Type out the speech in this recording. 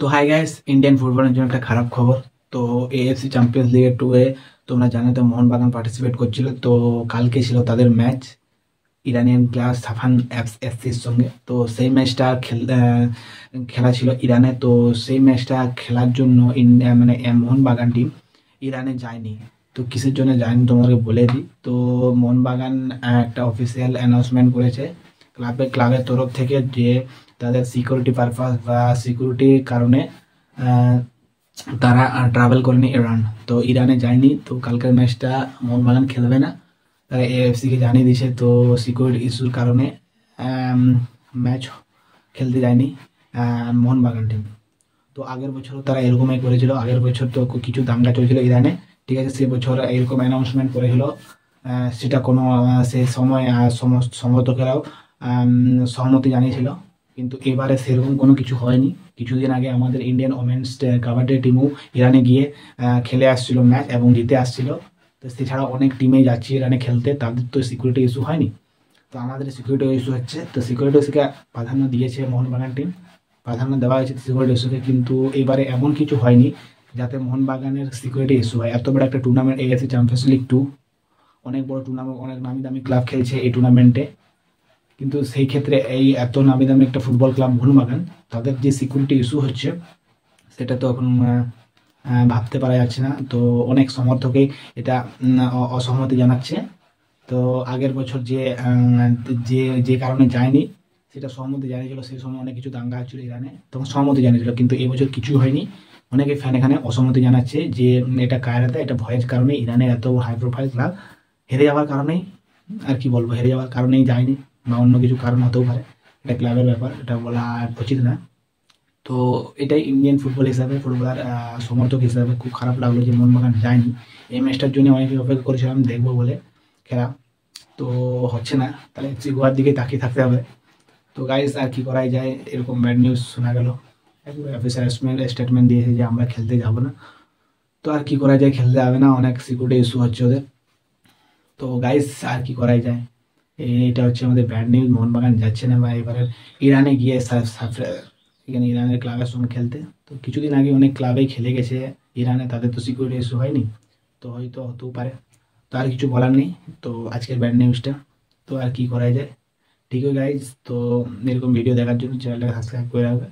তো hi guys, Indian ফুটবলের জন্য একটা খারাপ খবর। তো এএফসি চ্যাম্পিয়ন্স লিগের 2-এ তোমরা জানো তো মোহনবাগান পার্টিসিপেট করছিল। তো কালকে ছিল তাদের ম্যাচ ইরানিয়ান ক্লাস সাফান এফসির সঙ্গে। তো সেই ম্যাচটা খেলা ছিল ইরানে। তো সেই ম্যাচটা খেলার জন্য মানে মোহনবাগান টিম ইরানে যায়নি। তো কিসের জন্য যায়নি তোমাকে বলে দিই। তো মোহনবাগান একটা অফিসিয়াল অ্যানাউন্সমেন্ট করেছে ক্লাবের তরফ থেকে যে তাদের সিকিউরিটি পারপাস বা সিকিউরিটির কারণে আহ, তারা ট্রাভেল করেনি ইরান। তো ইরানে যায়নি। তো কালকের ম্যাচটা মোহনবাগান খেলবে না, তারা এএফসি কে জানিয়ে দিয়েছে। তো সিকিউরিটি ইস্যুর কারণে ম্যাচ খেলতে যায়নি মোহনবাগান টিম। তো আগের বছরও তারা এরকমই করেছিল। আগের বছর তো কিছু দাঙ্গা চলছিল ইরানে, ঠিক আছে, সে বছর এরকম অ্যানাউন্সমেন্ট করেছিল। সেটা কোনো সে সময় সমর্থকেরাও সহমতি জানিয়েছিল, কিন্তু এবারে সেরকম কোনো কিছু হয়নি। কিছুদিন আগে আমাদের ইন্ডিয়ান ওমেন্স কাবাডি টিমও ইরানে গিয়ে খেলে আসছিল ম্যাচ এবং জিতে আসছিল। তো এছাড়া অনেক টিমে যাচ্ছে ইরানে খেলতে, তাদের তো সিকিউরিটি ইস্যু হয়নি। তো আমাদের সিকিউরিটি ইস্যু হচ্ছে। তো সিকিউরিটি ইস্যুকে প্রাধান্য দিয়েছে মোহনবাগান টিম, প্রাধান্য দেওয়া হয়েছে সিকিউরিটি ইস্যুকে। কিন্তু এবারে এমন কিছু হয়নি যাতে মোহনবাগানের সিকিউরিটি ইস্যু হয়। এত বড় একটা টুর্নামেন্ট এএফসি চ্যাম্পিয়ন্স লিগ 2, অনেক বড় টুর্নামেন্ট, অনেক নামি দামি ক্লাব খেলছে এই টুর্নামেন্টে। কিন্তু সেই ক্ষেত্রে এই এত নামি দামি একটা ফুটবল ক্লাব মোহনবাগান, তাদের যে সিকিউরিটি ইস্যু হচ্ছে সেটা তো এখন ভাবতে পারা যাচ্ছে না। তো অনেক সমর্থকেই এটা অসহমতি জানাচ্ছে। তো আগের বছর যে যে কারণে যায়নি সেটা সহমতি জানিয়েছিল। সেই সময় অনেক কিছু দাঙ্গা হচ্ছিল ইরানে, তখন সহমতি জানিয়েছিল। কিন্তু এবছর কিছু হয়নি। অনেকে ফ্যান এখানে অসহমতি জানাচ্ছে যে এটা কায়রাতে, এটা ভয়ের কারণে ইরানের এত হাই প্রোফাইল ক্লাব হেরে যাওয়ার কারণেই, আর কি বলবো, হেরে যাওয়ার কারণেই যায়নি, বা অন্য কিছু কারণ হতেও পারে। এটা ক্লাবের ব্যাপার, এটা বলা উচিত না। তো এটাই ইন্ডিয়ান ফুটবল হিসাবে, ফুটবলার সমর্থক হিসাবে খুব খারাপ লাগলো যে মোহনবাগান যায়নি। এই ম্যাচটার জন্য অনেকে অপেক্ষা করেছিলাম দেখবো বলে খেলা, তো হচ্ছে না। তাহলে গোয়ার দিকে তাকিয়ে থাকতে হবে। তো গাইস, আর কি করাই যায়, এরকম ব্যাড নিউজ শোনা গেল। অফিসার স্টেটমেন্ট দিয়েছে যে আমরা খেলতে যাব না। তো আর কি করা যায়, খেলতে যাবে না, অনেক সিকিউরিটি ইস্যু হচ্ছে ওদের। তো গাইস, আর কি করাই যায়, এটা হচ্ছে আমাদের ব্যাড নিউজ। মোহনবাগান যাচ্ছে না বা এবারে ইরানে গিয়ে এখানে ইরানের ক্লাবের সঙ্গে খেলতে। তো কিছুদিন আগে অনেক ক্লাবেই খেলে গেছে ইরানে, তাদের তো সিকিউরিটি ইস্যু হয়নি। তো হয়তো হতেও পারে। তো আর কিছু বলার নেই। তো আজকের ব্যাড নিউজটা, তো আর কি করা যায়। ঠিক আছে গাইজ, তো এরকম ভিডিও দেখার জন্য চ্যানেলটা সাবস্ক্রাইব করে রাখবে।